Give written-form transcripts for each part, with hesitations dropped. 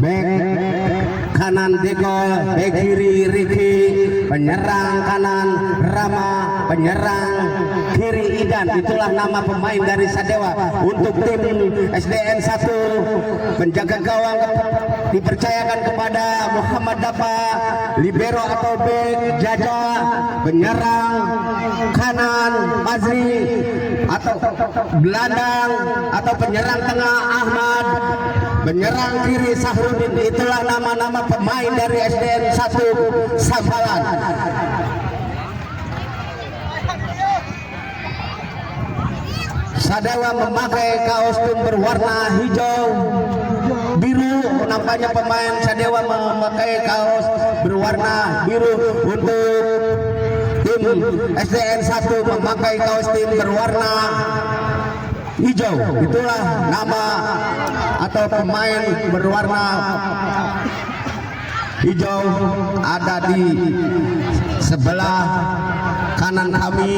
Back kanan Degol, back kiri Riki, penyerang kanan Rama, penyerang kiri Idan. Itulah nama pemain dari Sadewa untuk tim SDN 1. Penjaga gawang dipercayakan kepada Muhammad Dapa, libero atau back Jaja, penyerang kanan Mazri atau gelandang atau penyerang tengah Ahmad, penyerang kiri Sahrudin. Itulah nama-nama pemain dari SDN 1 Sampalan. Sadewa memakai kostum berwarna hijau biru. Nampaknya pemain Sadewa memakai kaos berwarna biru. Untuk tim SDN 1 memakai kaos tim berwarna hijau. Itulah nama atau pemain berwarna hijau ada di sebelah kanan kami.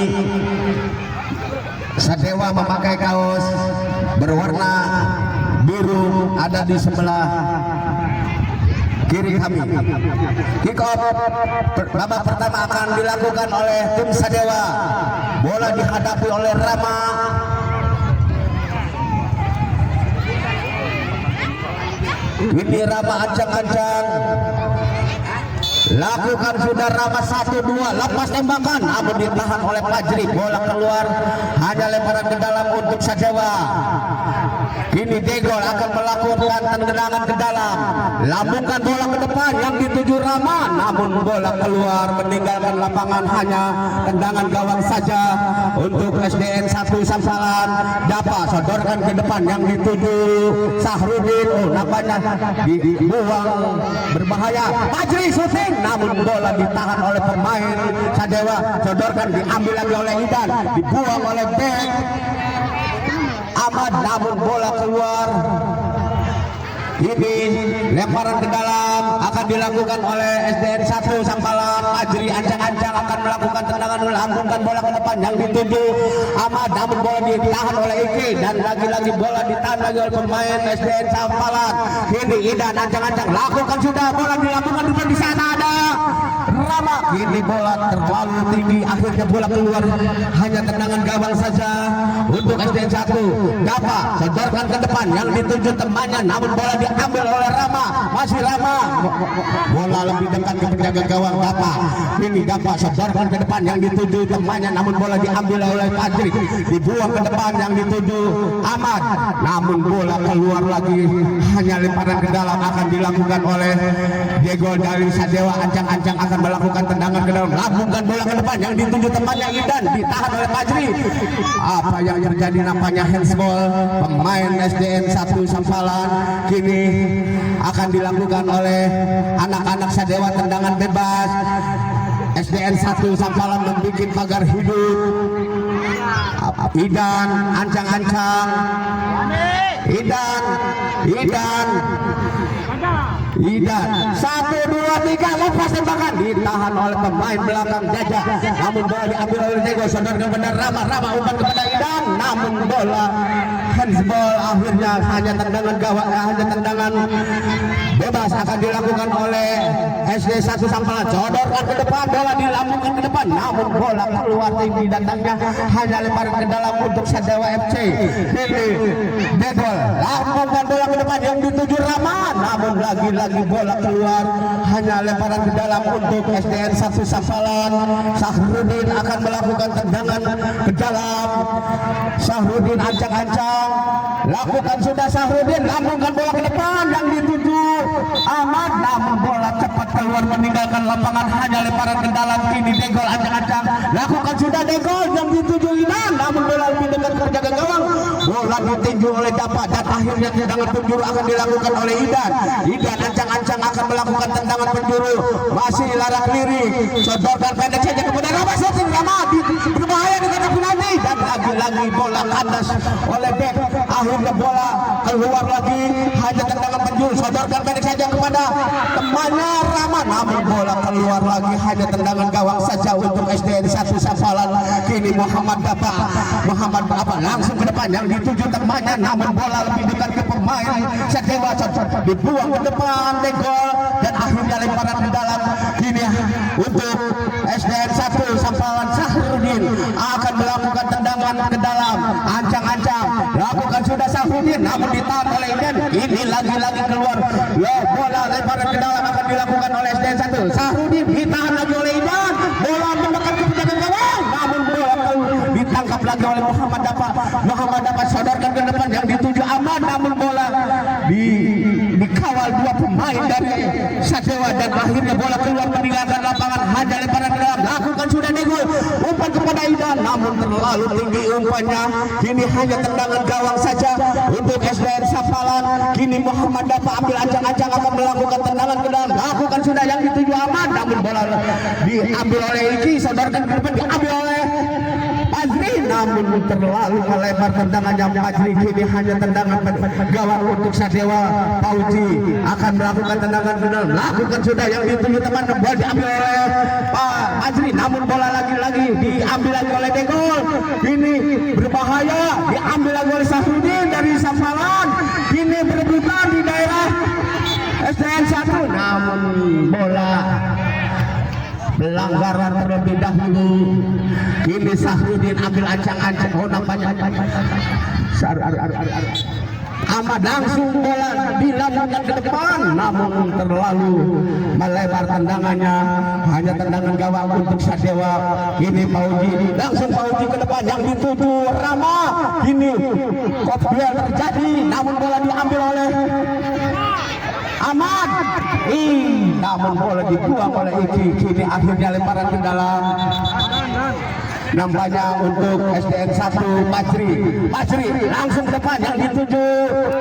Sadewa memakai kaos berwarna biru ada di sebelah kiri kami. Kick off babak pertama akan dilakukan oleh tim Sadewa. Bola dihadapi oleh Rama. Ini Rama ancang-ancang. Lakukan sudah Rama 1-2, lepas tembakan namun ditahan oleh Fajri. Bola keluar, hanya lemparan ke dalam untuk Sadewa. Ini Degol akan melakukan tendangan ke dalam, lambungkan bola ke depan yang dituju Rama, namun bola keluar meninggalkan lapangan. Hanya tendangan gawang saja untuk SDN 1 Sampalan. Dapa sodorkan ke depan yang dituju Sahrudin. Oh, nampaknya dibuang berbahaya. Fajri syuting, namun bola ditahan oleh pemain Sadewa. Sodorkan diambil lagi oleh Idan, dibuang oleh back Ahmad, namun bola keluar. Ini lemparan ke dalam akan dilakukan oleh SDN 1 Sampalan. Fajri ancang-ancang akan melakukan tendangan, melambungkan bola ke depan yang dituju Ahmad, namun bola ditahan oleh Iki dan lagi-lagi bola ditahan lagi oleh pemain SDN Sampalan. Ini Idan ancang-ancang lakukan sudah, bola dilambungkan di sana ada Rama. Ini bola terlalu tinggi, akhirnya bola keluar. Hanya tendangan gawang saja untuk SDN 1. Dapa sodorkan ke depan yang dituju temannya, namun bola diambil oleh Rama. Masih Rama, bola lebih dekat ke penjaga gawang Dapa. Ini Dapa sodorkan ke depan yang dituju temannya, namun bola diambil oleh Fajri. Dibuang ke depan yang dituju Ahmad, namun bola keluar lagi. Hanya lemparan ke dalam akan dilakukan oleh Degol dari Sadewa. Ancang-ancang akan melakukan tendangan ke dalam, lambungkan bola ke depan yang dituju temannya Idan, ditahan oleh Fajri. Apa yang terjadi? Nampaknya handsball pemain SDN 1 Sampalan. Kini akan dilakukan oleh anak-anak Sadewa, tendangan bebas. SDN 1 Sampalan membuat pagar hidup. Idan ancang-ancang. Idan 1, 2, 3 lepas tembakan, ditahan oleh pemain belakang Jaja, namun bola diambil oleh Degol. Sodorkan kepada Rama umpan kepada Idan, namun bola handsball. Akhirnya hanya tendangan gawang, hanya tendangan bebas akan dilakukan oleh SD 1 Sampalan. Sodorkan ke depan, bola dilambungkan ke depan, namun bola keluar tinggi, datangnya hanya lemparan ke dalam untuk Sadewa FC. Ini Degol lambungkan bola ke depan yang dituju Rama, namun lagi-lagi bola keluar. Hanya lemparan ke dalam untuk SDN 1 Sampalan. Sahrudin akan melakukan tendangan ke dalam. Sahrudin ancang-ancang, lakukan sudah Sahrudin, lambungkan bola ke depan yang dituju Ahmad, namun bola cepat keluar meninggalkan lapangan. Hanya lemparan ke dalam. Kini Degol ancang-ancang, lakukan sudah Degol yang dituju Idan, namun bola lebih dekat ke penjaga gawang. Bola ditinju oleh Dapa dan akhirnya tendangan penjuru akan dilakukan oleh Idan. Idan ancang-ancang akan melakukan tendangan penjuru, masih larak lirik, sodorkan pendek saja kepada Rama. Rama berbahaya dengan penalti dan lagi-lagi bola kandas oleh back akhirnya bola keluar lagi, hanya tendangan penjuru, sodorkan pendek saja kepada temannya Rama, namun bola keluar lagi, hanya tendangan gawang saja untuk SDN 1 Sampalan. Kini Muhammad Dapa langsung ke depan yang dituju temannya, namun bola lebih dekat ke pemain Sadewa, dibuang ke depan Degol dan akhirnya lemparan ke dalam. Kini untuk SDN 1 Sampalan, Sahrudin akan melakukan tendangan ke dalam, ancang-ancang lakukan sudah Sahrudin, namun ditahan oleh Idan. Ini lagi-lagi keluar bola lemparan ke dalam akan dilakukan oleh SDN 1. Sahrudin ditahan lagi oleh Idan, bola mendekat ke penjaga gawang, namun bola ditangkap lagi oleh Muhammad Dapa sodorkan ke depan yang dituju Ahmad, namun bola dikawal dua pemain dari Sadewa dan akhirnya bola keluar meninggalkan lapangan, hanya lemparan ke dalam, lakukan sudah Degol, umpan kepada Idan, namun terlalu tinggi umpannya. Kini hanya tendangan gawang saja untuk SDN Sampalan. Kini Muhammad Dapa ambil ancang-ancang akan melakukan tendangan ke dalam, lakukan sudah yang dituju Ahmad, namun bola diambil oleh Iki, sodorkan ke depan, diambil oleh Fajri, namun terlalu melebar tendangannya Fajri. Kini hanya tendangan gawang untuk Sadewa. Pauji akan melakukan tendangan ke dalam, lakukan sudah yang dituju teman, bola diambil oleh Fajri, namun bola lagi-lagi diambil lagi oleh Degol. Ini berbahaya, diambil lagi oleh Sahrudin dari Sampalan. Kini berebutan di daerah SDN 1, namun bola pelanggaran terlebih dahulu. Kini Sahrudin ambil ancang-ancang, nampaknya Ahmad langsung bola dilakukan ke depan, namun terlalu melebar tendangannya, hanya tendangan gawang untuk Sadewa. Ini Pauji langsung ke depan yang dituju Rama. Ini kopia terjadi, namun bola diambil oleh Ahmad, namun bola dibuang oleh Iki. Kini akhirnya lemparan ke dalam, nampaknya untuk SDN 1 Fajri langsung ke depan yang dituju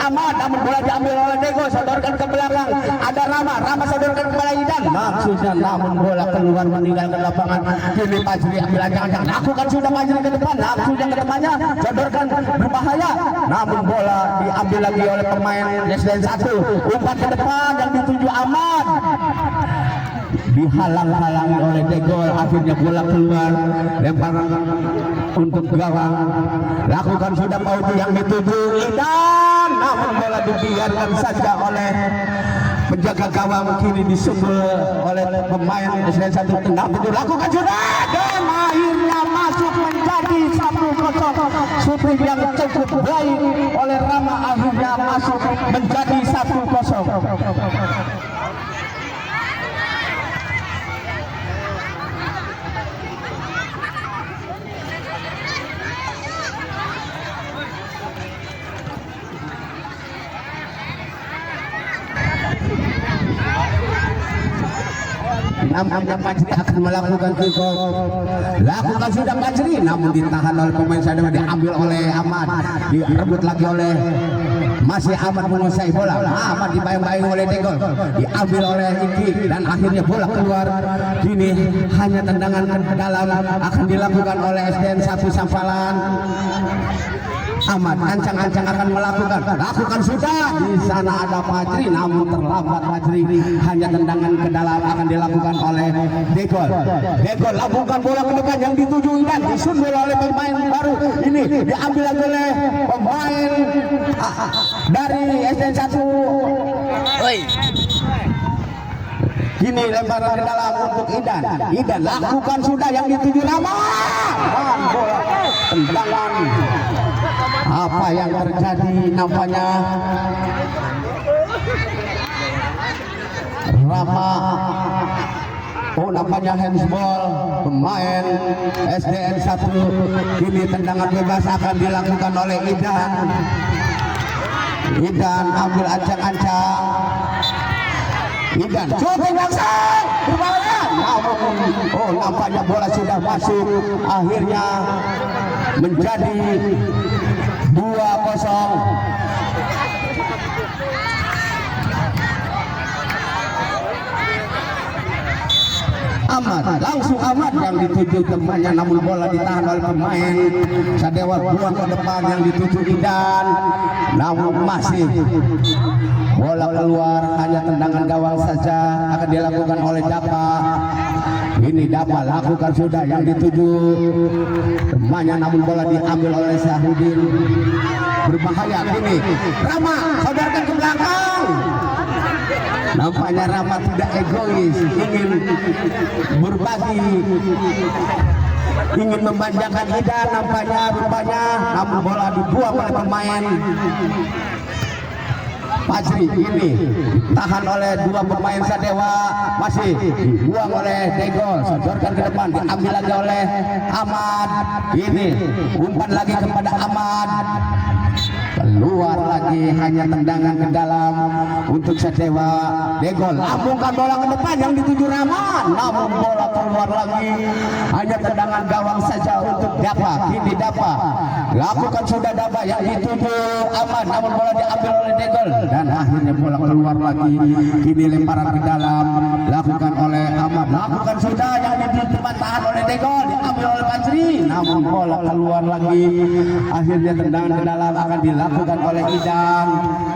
Ahmad, namun bola diambil oleh Dego, sodorkan ke belakang, ada Rama sodorkan kepada Idan, maksudnya namun bola keluar meninggalkan lapangan. Kini Fajri ambil ancang-ancang, lakukan sudah Fajri ke depan, langsung ke depannya, sodorkan berbahaya, namun bola diambil lagi oleh pemain SDN 1, umpan ke depan yang dituju Ahmad, dihalang-halangi oleh Degol. Akhirnya bola keluar, lemparan untuk gawang, lakukan sudah Pauji yang dituju Idan, namun bola dibiarkan saja oleh penjaga gawang. Kini disebel oleh pemain SDN 1, tendang tujuh, lakukan sudah dan akhirnya masuk menjadi 1-0. Shooting yang cukup baik oleh Rama akhirnya masuk menjadi 1-0. Nampaknya Fajri akan melakukan kick off, lakukan sudah Fajri, namun ditahan oleh pemain Sadewa, diambil oleh Ahmad, direbut lagi oleh masih Ahmad menguasai bola. Ahmad dibayang-bayang oleh Degol, diambil oleh Iki dan akhirnya bola keluar. Kini hanya tendangan ke dalam akan dilakukan oleh SDN 1 Sampalan. Ahmad ancang-ancang akan lakukan sudah, di sana ada Fajri, namun terlambat Fajri, hanya tendangan ke dalam akan dilakukan oleh Degol lakukan bola ke depan yang dituju Idan, disundul oleh pemain baru, ini diambil oleh pemain dari SDN 1. Kini lemparan ke dalam untuk Idan lakukan sudah yang dituju Rama, dan bola tendangan. Apa yang terjadi, nampaknya Rama, nampaknya handsball pemain SDN 1. Kini tendangan bebas akan dilakukan oleh Idan ambil ancang-ancang, Idan shooting langsung berbahaya, namun nampaknya bola sudah masuk, akhirnya menjadi 2-0. Ahmad, langsung Ahmad yang dituju temannya, namun bola ditahan oleh pemain Sadewa. Buang ke depan yang dituju Idan, namun masih bola keluar, hanya tendangan gawang saja akan dilakukan oleh Dapa. Ini Dapa lakukan sudah yang dituju temannya, namun bola diambil oleh Syahudin. Berbahaya ini Rama, sodorkan ke belakang. Nampaknya Rama tidak egois, ingin berbagi, ingin memanjakan Idan nampaknya rupanya, namun bola dibuang oleh pemain Fajri. Ini tahan oleh dua pemain Sadewa, masih dibuang oleh Degol, sodorkan ke depan, diambil lagi oleh Ahmad. Ini umpan lagi kepada Ahmad, keluar lagi, hanya tendangan ke dalam untuk Sadewa. Degol lambungkan bola ke depan yang dituju Rama, namun bola keluar lagi, hanya tendangan gawang saja untuk Dapa. Kini Dapa lakukan sudah, Dapa yang dituju Ahmad, namun bola diambil oleh Degol dan akhirnya bola keluar lagi. Kini lemparan ke dalam lakukan oleh Ahmad, lakukan sudah yang dituju tahan oleh Degol, diambil oleh Fajri, namun bola keluar lagi, akhirnya tendangan ke dalam akan dilakukan oleh Idan.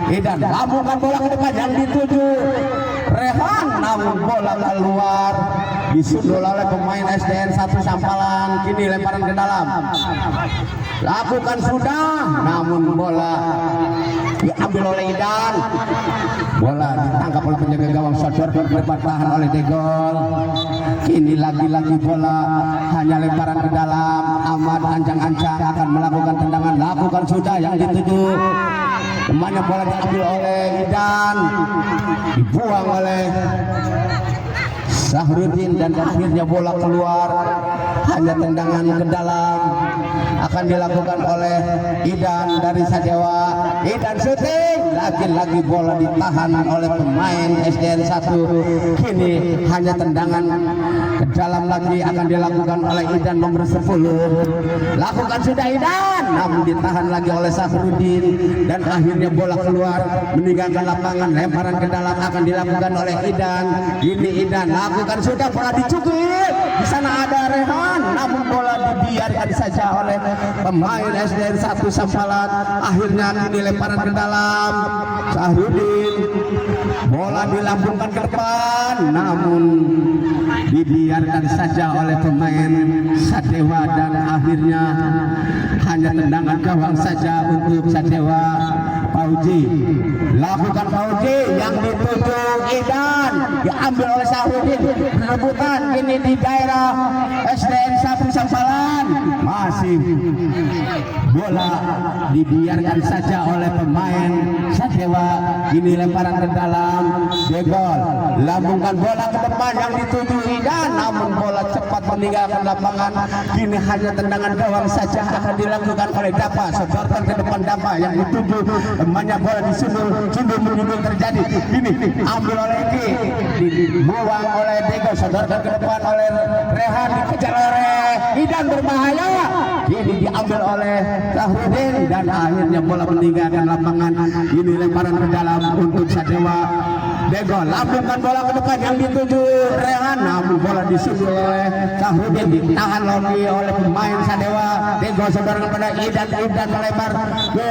Idan lambungkan bola ke depan yang dituju Rehan, namun bola keluar, disundul oleh pemain SDN 1 Sampalan. Kini lemparan ke dalam lakukan sudah, namun bola diambil oleh Idan. Bola ditangkap oleh penjaga gawang, sodor ke depan, tahan oleh Degol. Kini lagi-lagi bola hanya lemparan ke dalam. Ahmad ancang-ancang akan melakukan tendangan, lakukan sudah yang dituju temannya, bola diambil oleh Idan, dibuang oleh Sahrudin dan akhirnya bola keluar, hanya tendangan ke dalam akan dilakukan oleh Idan dari Sadewa. Idan syuting, lagi-lagi bola ditahan oleh pemain SDN 1. Kini hanya tendangan ke dalam lagi akan dilakukan oleh Idan nomor 10. Lakukan sudah Idan, namun ditahan lagi oleh Sahrudin dan akhirnya bola keluar meninggalkan lapangan. Lemparan ke dalam akan dilakukan oleh Idan. Ini Idan lakukan sudah, bola dicukit. Di sana ada Rehan, namun bola dibiarkan saja oleh pemain SDN 1 Sampalan. Akhirnya kini lemparan ke dalam Sahrudin, bola dilambungkan ke depan, namun dibiarkan saja oleh pemain Sadewa dan akhirnya hanya tendangan gawang saja untuk Sadewa. Fauji lakukan, Fauji yang dituju Idan, diambil oleh Sahrudin. Rebutan ini di daerah SDN 1 Sampalan, masih bola dibiarkan saja oleh pemain Sadewa. Ini lemparan ke dalam, Degol lambungkan bola ke depan yang dituju Idan, namun bola cepat meninggalkan lapangan. Kini hanya tendangan gawang saja akan dilakukan oleh Dapa, sodorkan ke depan Dapa yang dituju temannya, bola disundul, menyundul terjadi. Ini ambil oleh Eki, dibuang oleh Degol, sodorkan ke depan oleh Rehan, dikejar oleh Idan, berbahaya. Ini diambil oleh Sahrudin dan akhirnya bola meninggalkan lapangan. Ini lemparan ke dalam untuk Sadewa. Degol lambungkan bola ke depan yang dituju Rehan, namun bola disundul oleh Sahrudin, ditahan lagi oleh pemain Sadewa. Degol sodorkan kepada Idan, Idan melebar ke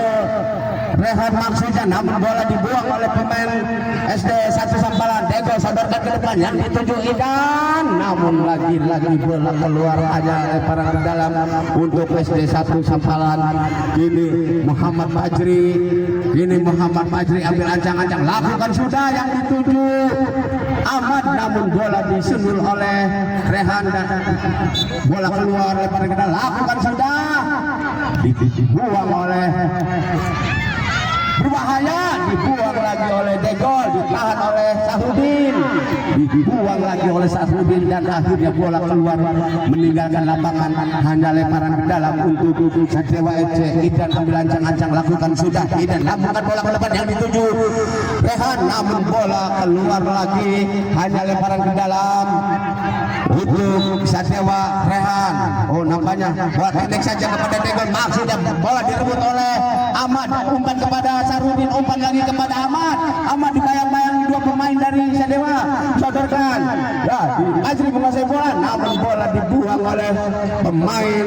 Rehan maksudnya, namun bola dibuang oleh pemain SD 1 Sampalan. Degol sodorkan ke depan yang dituju Idan, namun lagi-lagi bola keluar, hanya lemparan ke dalam untuk SD 1 Sampalan. Ini Muhammad Fajri, ambil ancang-ancang, lakukan sudah yang dituju Ahmad, namun bola disundul oleh Rehan dan bola keluar, lemparan ke dalam, lakukan sudah, dibuang oleh berbahaya, dibuang lagi oleh Degol, ditahan oleh Sahrudin, dibuang lagi oleh Sahrudin dan akhirnya bola keluar meninggalkan lapangan. Hanya lemparan ke dalam untuk Sadewa FC. Idan ambil ancang-ancang, lakukan sudah, Idan lambungkan bola ke depan yang dituju Rehan, namun bola keluar lagi, hanya lemparan ke dalam untuk Sadewa Rehan. Oh, nampaknya bola pendek saja kepada Degol, maksudnya bola direbut oleh Ahmad, umpan kepada Sahrudin, umpan lagi kepada Ahmad. Ahmad dibayang-bayang dua pemain dari Sadewa, disodorkan. Ya, Ajri menguasai bola, namun bola dibuang oleh pemain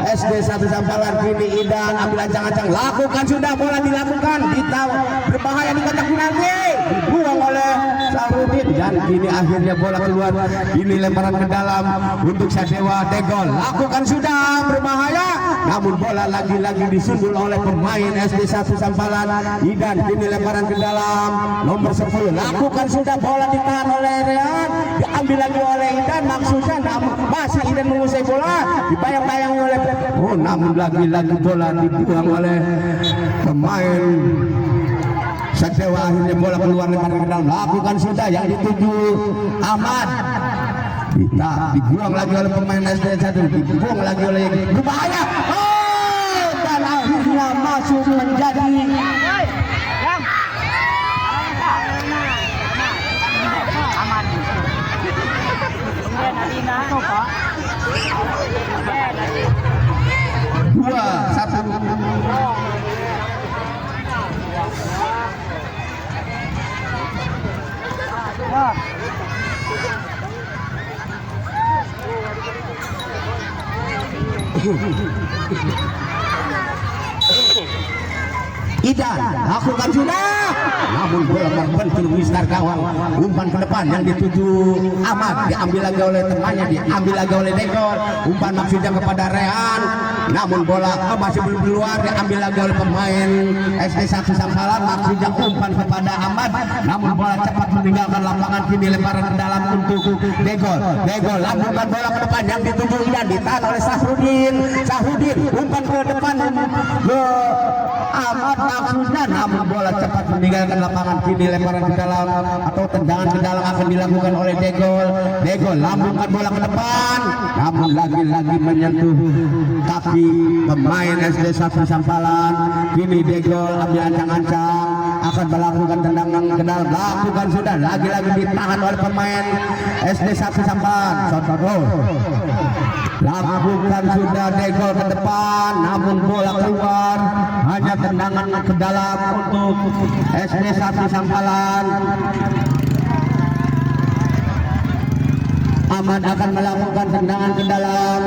SD 1 Sampalan. Kini Idan ambil ancang-ancang, lakukan sudah, bola dilakukan, berbahaya di kotak penalti, dibuang oleh Sahrudin, dan kini akhirnya bola keluar. Ini lemparan ke dalam untuk Sadewa Degol, lakukan sudah, berbahaya, namun bola lagi-lagi disunggul oleh pemain SD 1 Sampalan. Idan kini lemparan ke dalam nomor 10, lakukan sudah, bola ditahan oleh Rehan, diambil lagi oleh Idan, maksudnya namun masih Idan menguasai bola, dibayang-bayang oleh namun lagi-lagi bola dibuang oleh pemain Sadewa. Akhirnya bola keluar lemparan ke dalam, lakukan sudah, yang dituju Ahmad, dibuang lagi oleh pemain SD 1, dibuang lagi oleh berbahaya, dan akhirnya masuk menjadi dua satu. Idan lakukan sudah, namun bola membentur Mister gawang, umpan ke depan yang dituju Ahmad, diambil lagi oleh temannya, diambil lagi oleh Degol, umpan maksudnya kepada Rehan, namun bola masih belum keluar, diambil lagi oleh pemain SD 1 Sampalan, maksudnya umpan kepada Ahmad, namun bola cepat meninggalkan lapangan. Kini lemparan ke dalam untuk Degol, Degol lakukan bola ke depan yang dituju Idan, ditahan oleh Sahrudin, Sahrudin umpan ke depan ke Ahmad maksudnya, namun bola cepat meninggalkan lapangan. Kini lemparan ke dalam atau tendangan ke dalam akan dilakukan oleh Degol, Degol lambungkan bola ke depan, namun lagi-lagi menyentuh kaki pemain SD 1 Sampalan. Kini Degol ambil ancang-ancang, akan melakukan tendangan ke dalam, lakukan sudah, lagi-lagi ditahan oleh pemain SD 1 Sampalan. Lakukan sudah Degol ke depan, namun bola keluar, hanya tendangan ke dalam untuk SD 1 Sampalan. Ahmad akan melakukan tendangan ke dalam,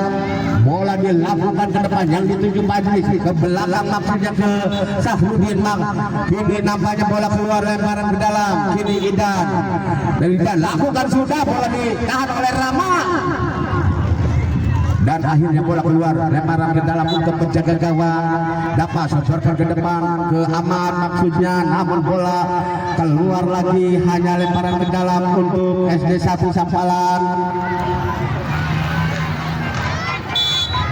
bola dilakukan ke depan yang dituju Majlis, ke belakang maksudnya ke Sahrudin. Kini nampaknya bola keluar, lemparan ke dalam. Kini Idan, dan Idan lakukan sudah, bola ditahan oleh Rama, dan akhirnya bola keluar, lemparan ke dalam untuk penjaga gawang, dapat sodorkan ke depan ke Ahmad maksudnya, namun bola keluar lagi, hanya lemparan ke dalam untuk SD 1 Sampalan.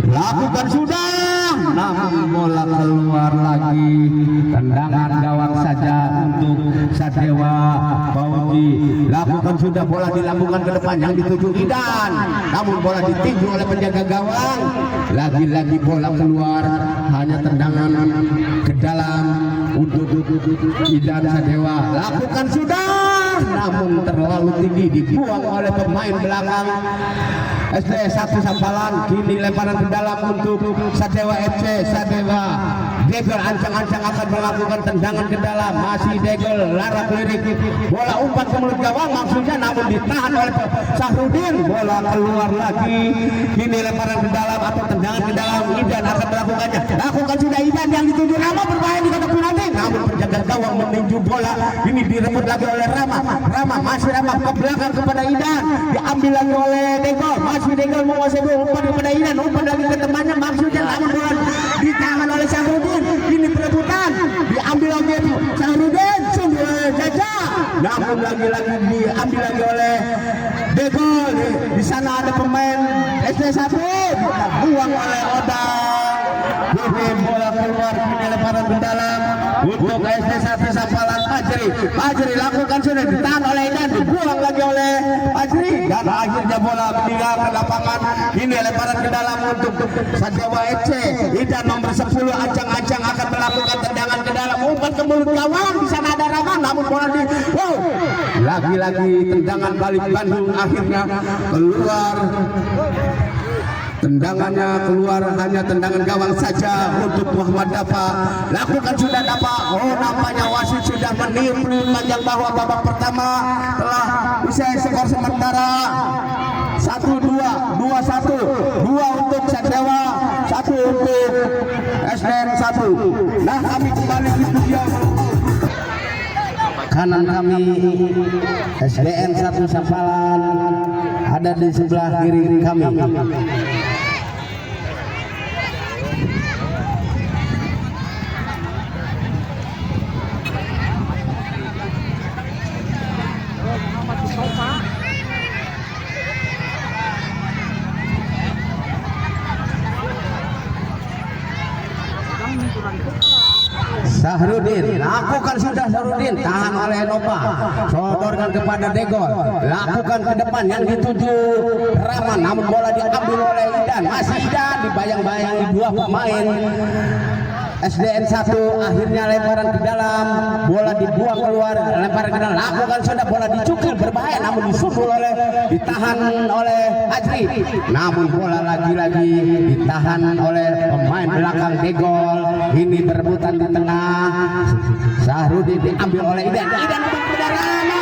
Lakukan sudah, namun bola keluar lagi, tendangan gawang saja untuk Sadewa Bauji. Lakukan sudah, bola dilakukan ke depan yang dituju Idan, namun bola ditinju oleh penjaga gawang, lagi-lagi bola keluar, hanya tendangan ke dalam untuk Idan Sadewa. Lakukan sudah, namun terlalu tinggi, dibuang oleh pemain belakang SD 1 Sampalan. Kini lemparan ke dalam untuk Sadewa FC. Sadewa Degol ancang-ancang akan melakukan tendangan ke dalam, masih Degol larak lirik, bola umpan ke mulut gawang maksudnya, namun ditahan oleh Sahrudin, bola keluar lagi. Kini lemparan ke dalam atau tendangan ke dalam, Idan akan melakukannya, lakukan sudah Idan yang dituju Rama, berbahaya di kotak penalti, namun penjaga gawang meninju bola. Ini direbut lagi oleh Rama, masih Rama ke belakang kepada Idan, diambil lagi oleh Degol, masih Degol menguasai bola, umpan kepada Idan, umpan lagi ke temannya maksudnya, namun bola ditahan oleh Sahrudin. Ini perebutan, diambil lagi Sahrudin, sungguh Jaja, namun lagi-lagi diambil lagi oleh Degol. Di sana ada pemain SD 1, buang oleh Oda. Kini bola keluar, kini lemparan ke dalam untuk SD 1 Sampalan. Fajri lakukan sudah, ditahan oleh Idan, dibuang lagi oleh Fajri, dan akhirnya bola meninggalkan lapangan. Ini lemparan ke dalam untuk Sadewa FC. Idan nomor 10 ancang-ancang akan melakukan tendangan ke dalam, umpan ke mulut gawang. Di sana ada Rama, namun bola lagi-lagi tendangan balik Bandung, akhirnya keluar Tendangannya keluar, hanya tendangan gawang saja untuk Muhammad Dafa. Lakukan sudah Dafa. Oh, nampaknya wasit sudah meniup panjang bahwa babak pertama telah usai. Skor sementara 1-2, 2-1, 2 untuk Sadewa, 1 untuk SDN 1. Nah, kami kembali di studio. Kanan kami SDN 1 Sampalan, ada di sebelah kiri kami. Sahrudin, lakukan sudah Sahrudin, tahan oleh Nova, sodorkan kepada Degol, lakukan ke depan yang dituju Rama, namun bola diambil oleh Idan, masih Idan, dibayang-bayangi dua pemain SDN 1, akhirnya lemparan ke dalam, bola dibuang keluar, lemparan ke dalam, lakukan sudah, bola dicukil berbahaya, namun disundul oleh, ditahan oleh Ajri, namun bola lagi-lagi ditahan oleh pemain belakang Degol. Ini berebutan di tengah, Sahrudin diambil oleh Idan, Idan kepada Rama,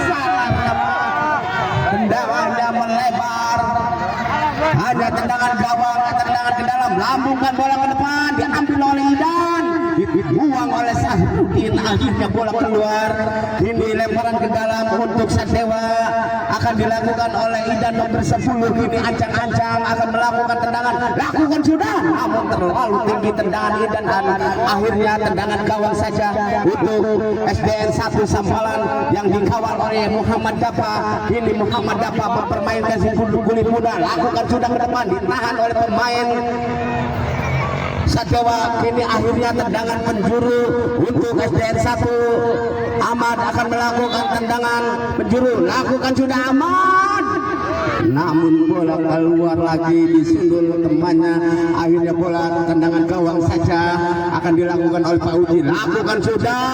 salah Rama, tendangannya melebar, hanya tendangan gawang, tendangan ke dalam, lambungkan bola ke depan, diambil oleh Idan, dibuang oleh Sahrudin, akhirnya bola keluar. Ini lemparan ke dalam untuk Sadewa, akan dilakukan oleh Idan nomor 10. Kini ancang-ancang akan melakukan tendangan, lakukan sudah, namun terlalu tinggi tendangan Idan, dan akhirnya tendangan gawang saja untuk SDN 1 Sampalan yang dikawal oleh Muhammad Dafa. Ini Muhammad Dafa mempermainkan si kulit muda, lakukan sudah ke depan, ditahan oleh pemain Sadewa. Kini akhirnya tendangan penjuru untuk SDN 1. Ahmad akan melakukan tendangan penjuru, lakukan sudah Ahmad, namun bola keluar lagi, disundul temannya, akhirnya bola tendangan gawang saja akan dilakukan oleh Pak Uji, lakukan sudah,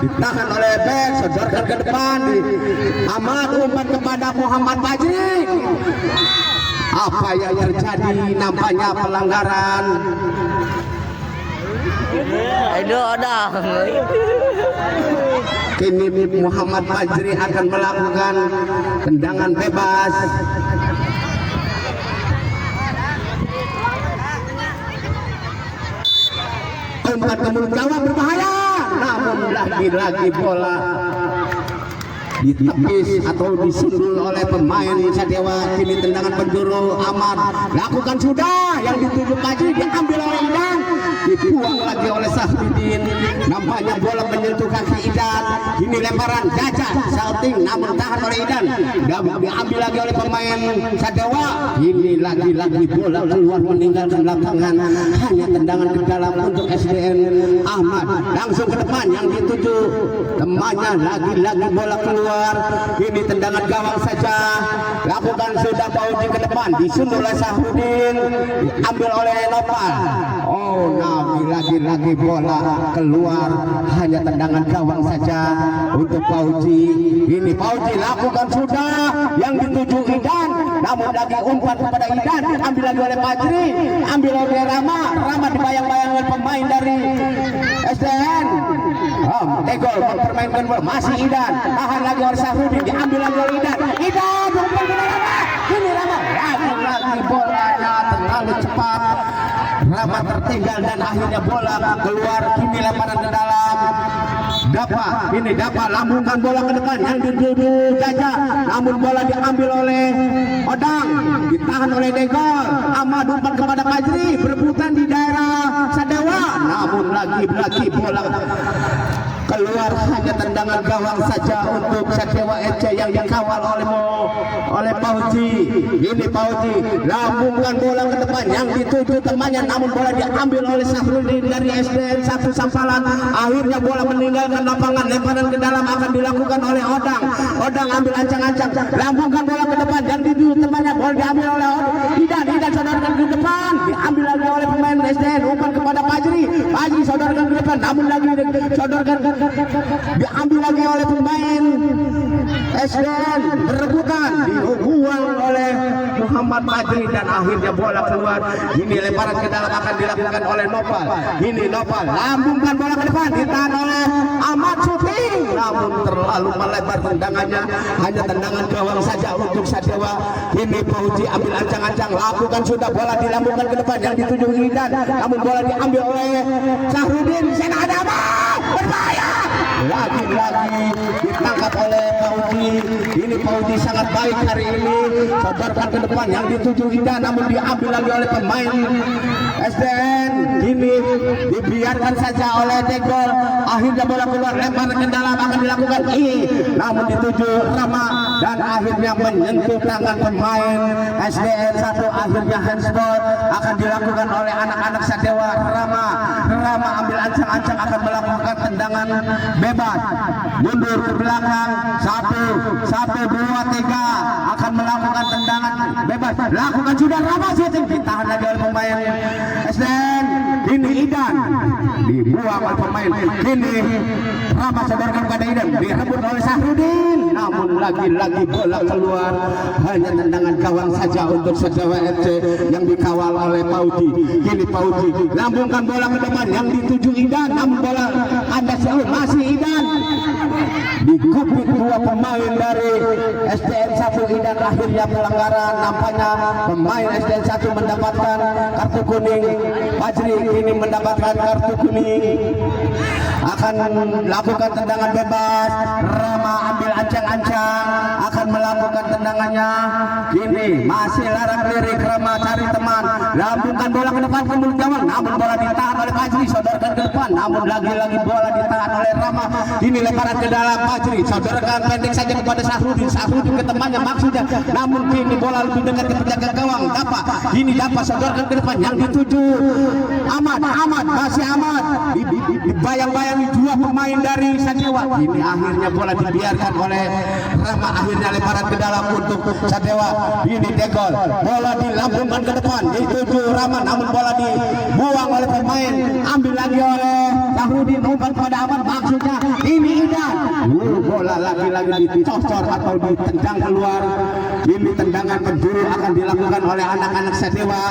ditahan oleh Bek, sodorkan ke depan, Ahmad umpan kepada Muhammad Fajri. Apa yang terjadi? Nampaknya pelanggaran. Kini Muhammad Fajri akan melakukan tendangan bebas. Umpan ke mulut gawang berbahaya, namun lagi-lagi bola ditepis atau disundul oleh pemain Sadewa. Kini tendangan penjuru Ahmad, lakukan sudah, yang dituju Fajri diambil oleh Idan, dibuang lagi oleh Sahrudin, nampaknya bola menyentuh kaki Idan. Ini lemparan Jaja, shouting, namun tahan oleh Idan, diambil lagi oleh pemain Sadewa. Ini lagi-lagi bola keluar meninggalkan lapangan, hanya tendangan ke dalam untuk SDN. Ahmad langsung ke depan, yang dituju temannya, lagi-lagi bola keluar. Ini tendangan gawang saja, lakukan sudah Pauji ke depan, disundul oleh Sahrudin, diambil oleh Nopal. Oh, lagi-lagi bola keluar, hanya tendangan gawang saja untuk Pauji. Ini Pauji lakukan sudah, yang dituju Idan, namun lagi umpan kepada Idan, diambil lagi oleh Fajri, ambil oleh Rama, Rama dibayang-bayang oleh pemain dari SDN. Degol mempermainkan bola, masih Idan, tahan lagi oleh Sahrudin, diambil lagi oleh Idan, Idan umpan kepada Rama. Ini Rama, lagi-lagi bolanya terlalu cepat, Rama tertinggal dan akhirnya bola keluar. Kini lemparan ke dalam Dafa, ini Dafa lambungkan bola ke depan, yang dituju Jaja, namun bola diambil oleh Odang, ditahan oleh Degol. Ahmad umpan kepada Fajri, berebutan di daerah Sadewa, namun lagi-lagi bola keluar, hanya tendangan gawang saja untuk Sadewa FC yang dikawal oleh Pauji. Ini Pauji lambungkan bola ke depan, yang dituju temannya, namun bola diambil oleh Sahrudin dari SDN 1 Sampalan. Akhirnya bola meninggalkan lapangan, lemparan ke dalam akan dilakukan oleh Odang. Odang ambil ancang-ancang, lambungkan bola ke depan, yang dituju temannya, bola diambil oleh Idan, Idan sodorkan ke depan, diambil lagi oleh pemain SDN, umpan kepada Fajri, Fajri sodorkan ke depan, namun lagi sodorkan, diambil lagi oleh pemain SDN berebutan dibuang oleh Muhammad Fajri dan akhirnya bola keluar. Ini lemparan ke dalam akan dilakukan oleh Nopal. Ini Nopal lambungkan bola ke depan, ditahan oleh Ahmad Syuting, namun terlalu melebar tendangannya, hanya tendangan gawang saja untuk Sadewa. Ini Fauji ambil ancang-ancang, lakukan sudah, bola dilambungkan ke depan yang dituju Idan, namun bola diambil oleh Syahrudin. Sana ada apa? Berbahaya. Lagi-lagi ditangkap oleh Fauji. Ini Fauji sangat baik hari ini, sodorkan ke depan yang dituju Idan, namun diambil lagi oleh pemain SDN. Ini dibiarkan saja oleh Tegol. Akhirnya bola keluar, lempar ke dalam akan dilakukan namun dituju Rama dan akhirnya menyentuh tangan pemain SDN 1. Akhirnya handsball akan dilakukan oleh anak-anak Sadewa. Rama ambil ancang-ancang akan melakukan tendangan bebas, mundur ke belakang, 1, 2, 3 akan melakukan tendangan bebas, lakukan sudah. Rama shooting, ditahan lagi oleh pemain SDN. Ini Idan dibuang oleh pemain. Ini Rama sodorkan pada Idan, direbut oleh Sahrudin, namun lagi-lagi bola keluar, hanya tendangan gawang saja untuk Sadewa FC yang dikawal oleh Fauji. Ini Fauji lambungkan bola ke depan yang dituju Idan, namun bola ada masih Idan, dikupik dua pemain dari SDN 1 Idan. Akhirnya pelanggaran, nampaknya pemain SDN 1 mendapatkan kartu kuning. Fajri ini mendapatkan kartu kuning, akan melakukan tendangan bebas. Rama ambil ancang-ancang akan melakukan tendangannya. Ini masih larang lirik, Rama cari teman, lambungkan bola ke depan ke mulut gawang, namun bola ditahan oleh Fajri, sodorkan ke depan, namun lagi-lagi bola ditahan oleh Rama. Ini lemparan ke dalam, Fajri sodorkan pendek saja kepada Sahrudin ke temannya maksudnya, namun ini bola lebih dekat ke penjaga gawang. Ini dapat sodorkan ke depan yang dituju Ahmad, masih Ahmad, dibayang-bayangi dua pemain dari Sadewa. Ini akhirnya bola dibiarkan oleh Rama, akhirnya lemparan ke dalam untuk Sadewa. Ini Tegol, bola dilambungkan ke depan dituju Rama, namun bola dibuang oleh pemain, ambil lagi oleh Sahrudin, umpan pada Ahmad maksudnya. Ini Idan, bola lagi-lagi dicocor atau ditendang keluar. Ini tendangan penjuru akan dilakukan oleh anak-anak Sadewa.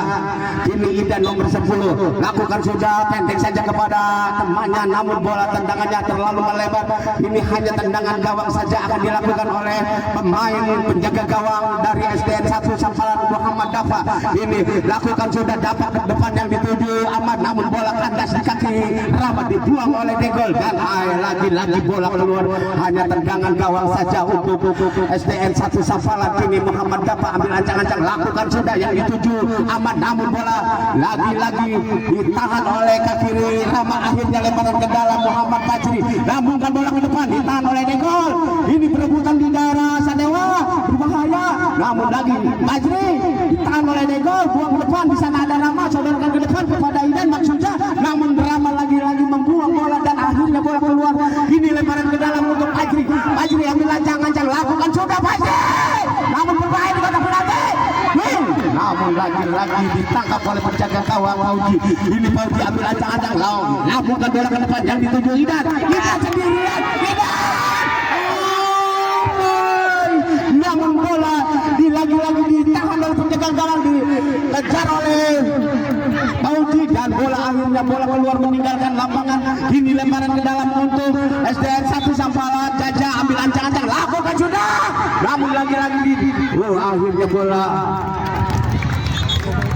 Ini Idan nomor 10, lakukan sudah, pendek saja kepada temannya, namun bola tendangannya terlalu melebar. Ini hanya tendangan gawang saja akan dilakukan oleh pemain penjaga gawang dari SDN 1 Sampalan, Muhammad Dafa. Ini lakukan sudah, dapat ke depan yang dituju Ahmad, namun bola kandas di kaki Rama, dibuang oleh Tegol dan lagi-lagi bola keluar, hanya tendangan gawang saja untuk SDN 1 Sampalan. Kini Muhammad Dafa ambil ancang-ancang, lakukan sudah yang dituju Ahmad, namun bola lagi-lagi ditahan oleh kaki kiri Rama. Akhirnya lemparan ke dalam Muhammad Fajri, lambungkan bola ke depan, ditahan oleh Tegol. Ini perebutan di daerah Sadewa, berbahaya, namun lagi Fajri ditahan oleh Tegol, buang ke depan. Di sana ada Rama, sodorkan ke depan kepada Idan maksudnya, namun Rama lagi-lagi membuang bola dan akhirnya bola keluar. Ini lemparan ke dalam untuk Fajri ambil ancang-ancang, lakukan sudah Fajri, namun berbahaya di kotak penalti. Namun lagi-lagi ditangkap oleh penjaga gawang Fauji. Ini Fauji ambil ancang-ancang, lakukan bola ke depan yang dituju Idan. Idan sendirian, namun bola lagi-lagi ditahan oleh penjaga gawang, dikejar oleh Fauji dan bola akhirnya bola keluar meninggalkan lapangan. Ini lemparan ke dalam untuk SDN 1 Sampalan. Jaja ambil ancang-ancang, lakukan sudah, namun lagi-lagi akhirnya bola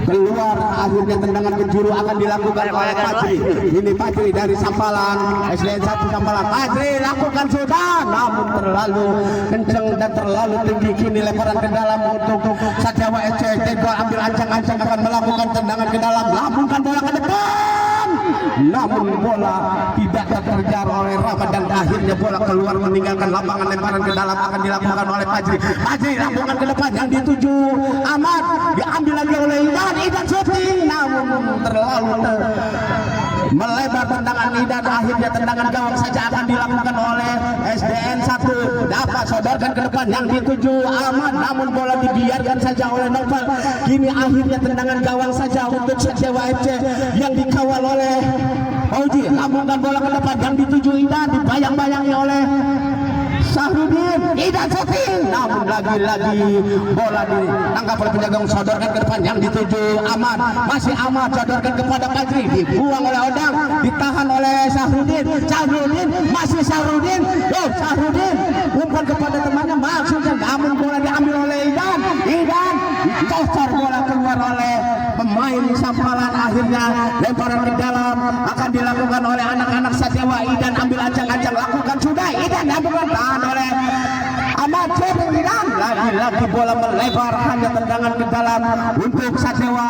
keluar. Akhirnya tendangan penjuru akan dilakukan oleh Fajri. Ini Fajri dari Sampalan, SDN 1 Sampalan. Fajri lakukan sudah, namun terlalu kencang dan terlalu tinggi. Kini lemparan ke dalam untuk Sadewa FC. Tegol ambil ancang-ancang akan melakukan tendangan ke dalam, lambungkan bola ke depan, namun bola tidak terkejar oleh Rama dan akhirnya bola keluar meninggalkan lapangan. Lemparan ke dalam akan dilakukan oleh Fajri lambungkan ke depan yang dituju Ahmad, diambil lagi oleh Idan shooting, namun terlalu melebar tendangan Idan. Akhirnya tendangan gawang saja akan dilakukan oleh SDN 1. Dapat Ahmad sodorkan ke depan yang dituju Ahmad, namun bola dibiarkan saja oleh Novel. Kini akhirnya tendangan gawang saja untuk Sajewa FC yang dikawal oleh Fauji. Lambungkan bola ke depan yang dituju Idan, dibayang-bayangi oleh Sahrudin. Idan shooting, namun lagi-lagi bola ditangkap oleh penjaga, sodorkan ke depan yang dituju Ahmad. Masih Ahmad sodorkan kepada Fajri, dibuang oleh Odang, ditahan oleh Sahrudin. Sahrudin, masih Sahrudin. Sahrudin umpan kepada temannya maksudnya, namun bola diambil oleh Idan. Idan cocor bola keluar oleh pemain Sampalan. Akhirnya lemparan ke dalam akan dilakukan oleh anak-anak Sajewa. Idan ambil ancang-ancang, lakukan sudah. Idan diambil tahan oleh Ahmad. Idan lagi-lagi bola melebar, hanya tendangan ke dalam untuk Sajewa.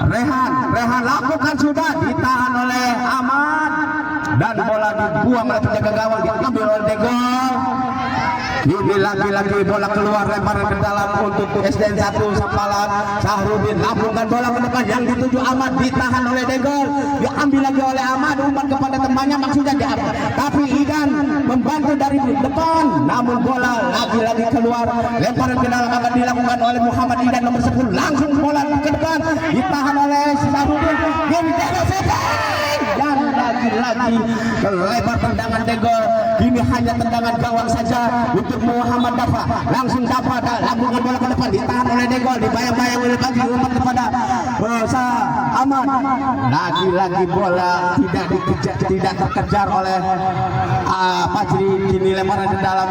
Rehan lakukan sudah, ditahan oleh Ahmad dan bola dibuang oleh penjaga gawang, diambil oleh Degol. Ini lagi-lagi bola keluar, lemparan ke dalam untuk SDN 1 Sampalan. Sahrudin lambungkan bola ke depan yang dituju Ahmad, ditahan oleh Degol, diambil lagi oleh Ahmad, umpan kepada temannya maksudnya diambil, tapi Idan membantu dari depan, namun bola lagi-lagi keluar, lemparan ke dalam akan dilakukan oleh Muhammad Idan nomor 10, langsung bola ke depan, ditahan oleh Sahrudin, yang dan lagi-lagi lebar tendangan Degol. Kini hanya tendangan gawang saja untuk Muhammad Dafa. Langsung Dafa lambungkan bola ke depan, ditahan oleh Degol, dibayang-bayang oleh Fajri, umpan kepada Ahmad. Lagi-lagi bola tidak terkejar oleh Fajri. Kini lemparan ke dalam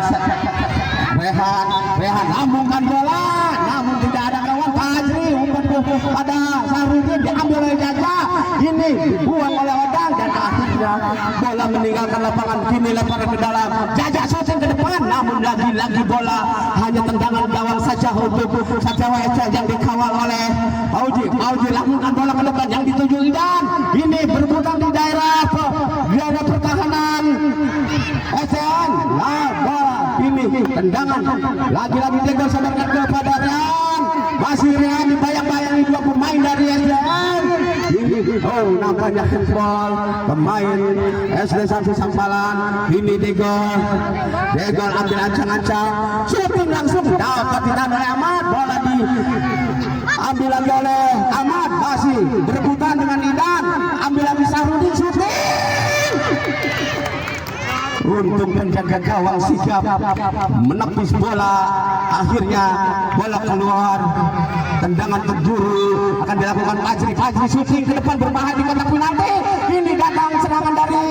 Rehan lambungkan bola, namun tidak ada kawan. Fajri umpan kepada Sahrudin, diambil oleh Jaja. Ini dibuang oleh Odang dan akhirnya bola meninggalkan lapangan. Kini lemparan ke dalam, Jaja shooting ke depan, namun lagi-lagi bola hanya tendangan gawang saja untuk Sajewa FC yang dikawal oleh Fauji lakukan bola ke depan yang dituju Idan. Ini berputar di daerah pertahanan SDN. Bola ini tendangan lagi-lagi Degol sodorkan kepada Rehan. Masih Rehan, dibayang-bayangi dua pemain dari SDN. Nampaknya handball pemain SD 1 Sampalan. Ini Degol ambil ancang-ancang, shooting langsung dapat ditahan oleh Ahmad. Bola diambil lagi oleh Ahmad, masih berebutan dengan Idan, ambil lagi Sahrudin, shooting. Untuk penjaga gawang sigap menepis bola, akhirnya bola keluar, tendangan penjuru akan dilakukan Fajri shooting ke depan, berbahaya di kotak penalti. Ini datang serangan dari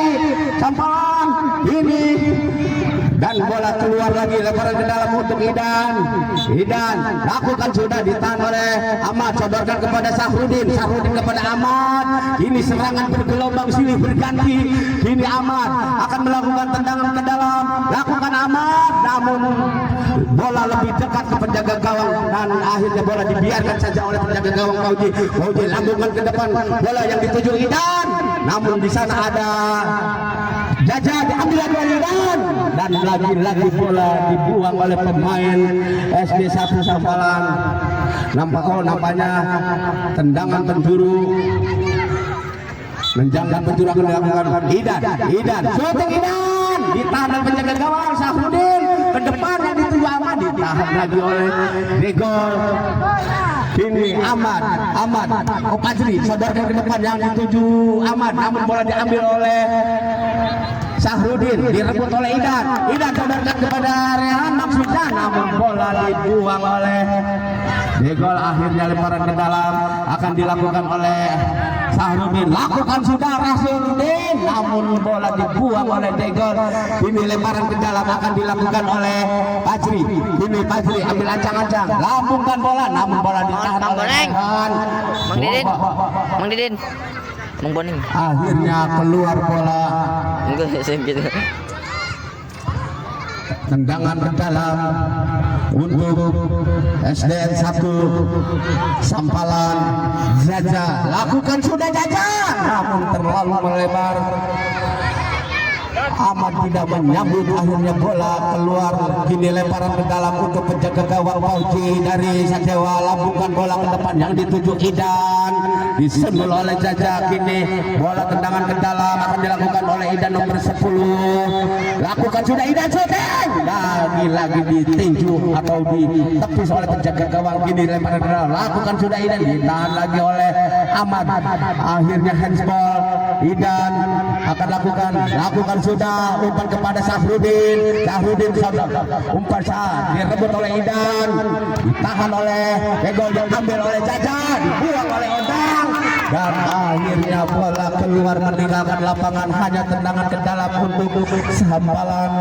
Sampalan ini, dan bola keluar lagi, lemparan ke dalam untuk Idan lakukan sudah, ditahan oleh Ahmad, sodorkan kepada Sahrudin kepada Ahmad. Ini serangan bergelombang silih berganti. Kini Ahmad akan melakukan tendangan ke dalam, lakukan Ahmad, namun bola lebih dekat ke penjaga gawang dan akhirnya bola dibiarkan saja oleh penjaga gawang Fauji lambungkan ke depan, bola yang dituju Idan, namun di sana ada Jaja, diambil oleh Idan dan lagi-lagi bola dibuang oleh pemain SD 1 Sampalan. Nampaknya tendangan penjuru, menjangkau penjuru akan dilakukan Idan shooting, Idan ditahan oleh penjaga gawang Sahrudin ke depan yang dituju Ahmad, ditahan lagi oleh Degol. Ini Ahmad Fajri sodorkan ke depan yang dituju Ahmad, namun bola diambil oleh Sahrudin, direbut oleh Idan sodorkan kepada Rehan maksudnya, namun bola dibuang oleh Degol. Akhirnya lemparan ke dalam akan dilakukan oleh Sahrudin, lakukan sudah Rasuludin, namun bola dibuang oleh Degol. Ini lemparan ke dalam akan dilakukan oleh Fajri. Ini Fajri ambil ancang-ancang, lambungkan bola, namun bola ditahan oleh Rehan. Mang Didin Mang Boning. Akhirnya keluar bola, tendangan ke dalam untuk SDN 1 Sampalan. Jaja lakukan sudah Jaja, namun terlalu melebar. Ahmad tidak menyambut, akhirnya bola keluar. Kini lemparan ke dalam untuk penjaga gawang Fauji dari Sajewa, lambungkan bola ke depan yang dituju Idan, disembul oleh Jaja. Kini bola tendangan ke dalam akan dilakukan oleh Idan nomor 10, lakukan sudah Idan shooting, lagi ditinju atau ditepis oleh penjaga gawang. Kini lemparan ke dalam, lakukan sudah Idan, ditahan lagi oleh Ahmad. Akhirnya handsball. Idan akan lakukan sudah, umpan kepada Safrudin. Umpan sah direbut oleh Idan, ditahan oleh Begol, diambil oleh Jajan, dibuang oleh Odang, dan akhirnya bola keluar meninggalkan lapangan. Hanya tendangan ke dalam untuk Sampalan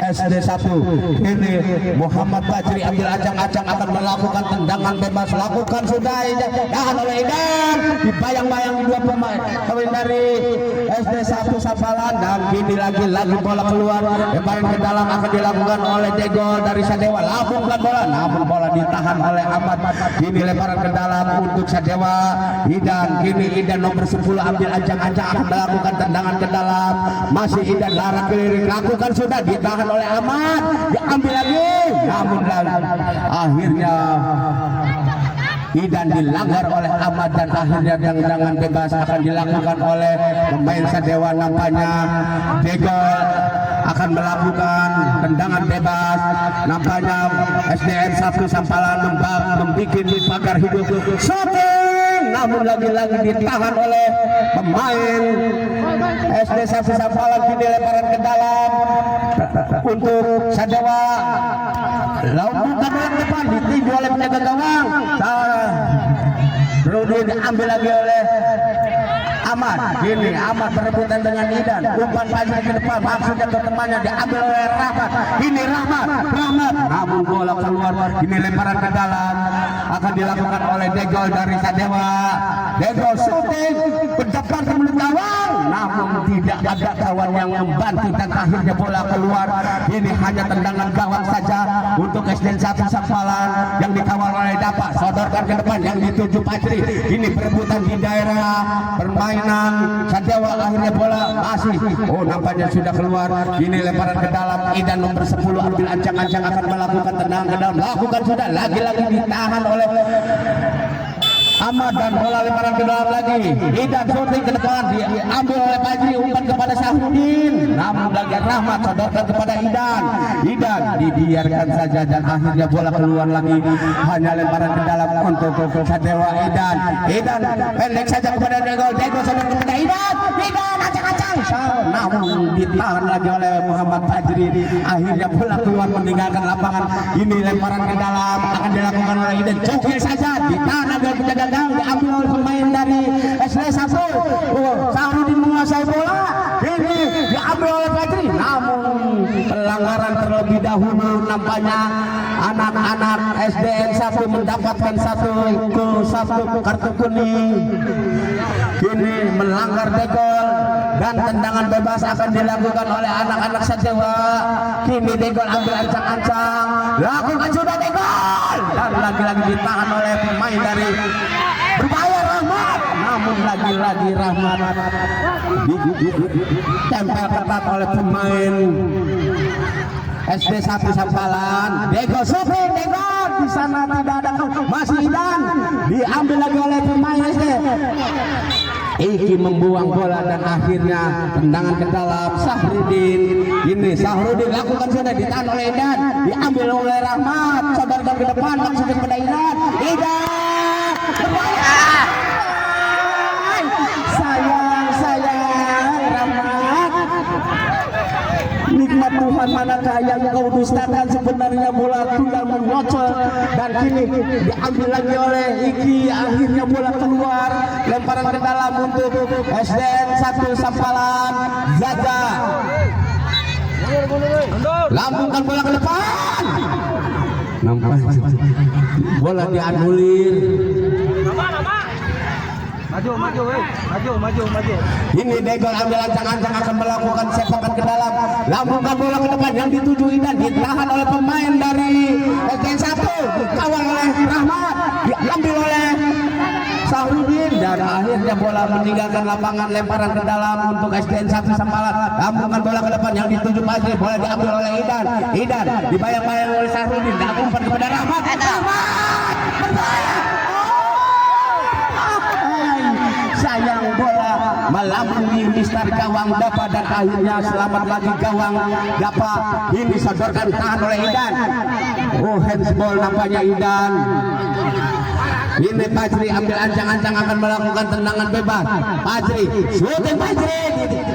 SD 1. Ini Muhammad Fajri ambil acang-acang akan melakukan tendangan bebas, lakukan sudah ditahan oleh Idan, dibayang-bayang dua pemain dari SD 1 Sampalan, dan kini lagi bola keluar, lemparan ke dalam akan dilakukan oleh Degol dari Sadewa, lakukan bola, namun bola ditahan oleh Ahmad. Kini lemparan ke dalam untuk Sadewa. Kini Idan nomor 10 ambil ancang-ancang akan melakukan tendangan ke dalam, masih Idan larak keliling, lakukan sudah, ditahan oleh Ahmad, diambil lagi, namun akhirnya Idan dilanggar oleh Ahmad, dan akhirnya tendangan bebas akan dilakukan oleh pemain Sadewa. Nampaknya Degol akan melakukan tendangan bebas. Nampaknya SDN 1 Sampalan membuat pagar hidup shooting, namun lagi-lagi ditahan oleh pemain SD 1 Sampalan. Kini lemparan ke dalam untuk Sadewa, lakukan bola ke depan, ditinju oleh penjaga gawang. Rudi diambil lagi oleh Ahmad. Kini Ahmad berebutan dengan Idan, umpan Fajri ke depan, maksudnya ke temannya, diambil oleh Rahmat. Ini Rahmat, namun bola keluar. Kini lemparan ke dalam akan dilakukan oleh Degol dari Sadewa. Degol shooting ke depan ke mulut gawang, namun tidak ada kawan yang membantu, dan akhirnya bola keluar. Ini hanya tendangan gawang saja untuk SDN 1 Sampalan yang dikawal oleh Dapa. Sodorkan ke depan yang dituju Fajri. Ini perebutan di daerah permainan Sadewa. Akhirnya bola masih, nampaknya sudah keluar. Ini lemparan ke dalam, Idan nomor 10 ambil ancang-ancang akan melakukan tendangan ke dalam, lakukan sudah, lagi-lagi ditahan oleh Ahmad, dan bola lemparan ke dalam lagi. Idan shooting ke depan, diambil oleh Fajri, umpan kepada Syahrudin, namun lagi Rahmat sodorkan kepada Idan dibiarkan saja, dan akhirnya bola keluar lagi. Hanya lemparan ke dalam untuk Sadewa. Idan pendek saja kepada Degol sodorkan kepada Idan acang-acang, namun ditahan lagi oleh Muhammad Fajri. Akhirnya bola keluar meninggalkan lapangan. Ini lemparan ke dalam akan dilakukan oleh Idan, cokil saja, ditahan lagi penjaga gawang, diambil oleh pemain dari SD 1. Syahrudin menguasai bola, ini diambil oleh Fajri, namun pelanggaran terlebih dahulu. Nampaknya anak-anak SDN 1 mendapatkan satu kartu kuning. Kini melanggar Degol, dan tendangan bebas akan dilakukan oleh anak-anak Sadewa. Kini Degol ambil ancang-ancang, lakukan sudah Degol, dan lagi-lagi ditahan oleh pemain dari berbahaya Rahmat, namun lagi-lagi Rahmat ditempel ketat oleh pemain SD 1 Sampalan. Degol shooting, di sana tidak ada, masih Idan, diambil lagi oleh pemain SD. Iki membuang bola, dan akhirnya tendangan ke dalam Syahrudin. Ini Syahrudin lakukan sudah, ditahan oleh Idan, diambil oleh Rahmat, sodorkan ke depan, maksudnya kepada Idan berbahaya. Sayang Rahmat, nikmat Tuhan manakah yang kau dustakan? Sebenarnya bola tinggal menyocol, dan kini diambil lagi oleh Iki. Akhirnya bola keluar, lemparan ke dalam untuk SDN 1 Sampalan. Zaza lambungkan bola ke depan, nampak bola dianulir. Maju. Ini Degol ambil ancang-ancang akan melakukan sepakan ke dalam, lambungkan bola ke depan yang dituju Idan, ditahan oleh pemain dari SDN 1, dikawal oleh Rahmat, diambil oleh Syahrudin, dan akhirnya bola meninggalkan lapangan. Lemparan ke dalam untuk SDN 1 Sampalan, lambungkan bola ke depan yang dituju Fajri, bola diambil oleh Idan dibayang-bayang oleh Syahrudin, umpan kepada Rahmat berbahaya. Sayang bola melambungi Mister gawang dapat, dan akhirnya selamat lagi gawang dapat. Ini sodorkan tahan oleh Idan. Oh, handsball nampaknya Idan. Ini Fajri ambil ancang-ancang akan melakukan tendangan bebas. Fajri, shooting Fajri,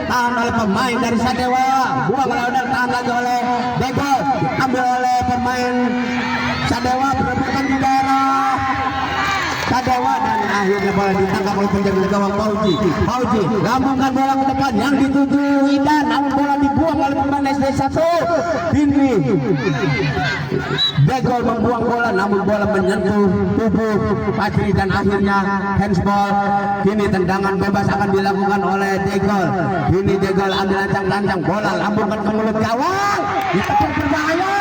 tahan oleh pemain dari Sadewa. Buang lawan, tahan lagi oleh Degol, ambil oleh pemain Sadewa, berebutan di daerah Sadewa, dan akhirnya bola ditangkap oleh penjaga gawang Fauji. Lambungkan bola ke depan yang dituju Idan, namun bola dibuang oleh pemain SD 1. Ini Degol membuang bola, namun bola menyentuh tubuh Fajri, dan akhirnya handsball. Kini tendangan bebas akan dilakukan oleh Degol. Ini Degol ambil ancang-ancang, bola lambungkan ke mulut gawang, ditepuk berbahaya.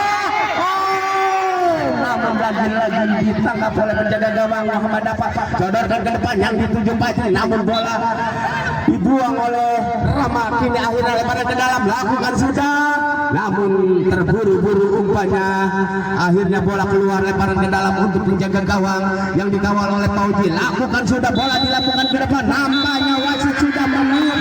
Namun lagi-lagi ditangkap oleh penjaga gawang Muhammad Dafa. Sodorkan ke depan yang dituju Fajri, namun bola dibuang oleh Rama. Kini akhirnya lebaran ke dalam, lakukan sudah, namun terburu-buru umpannya. Akhirnya bola keluar lebaran ke dalam untuk penjaga gawang yang dikawal oleh Fauji. Lakukan sudah, bola dilakukan ke depan, nampaknya wasit sudah menilai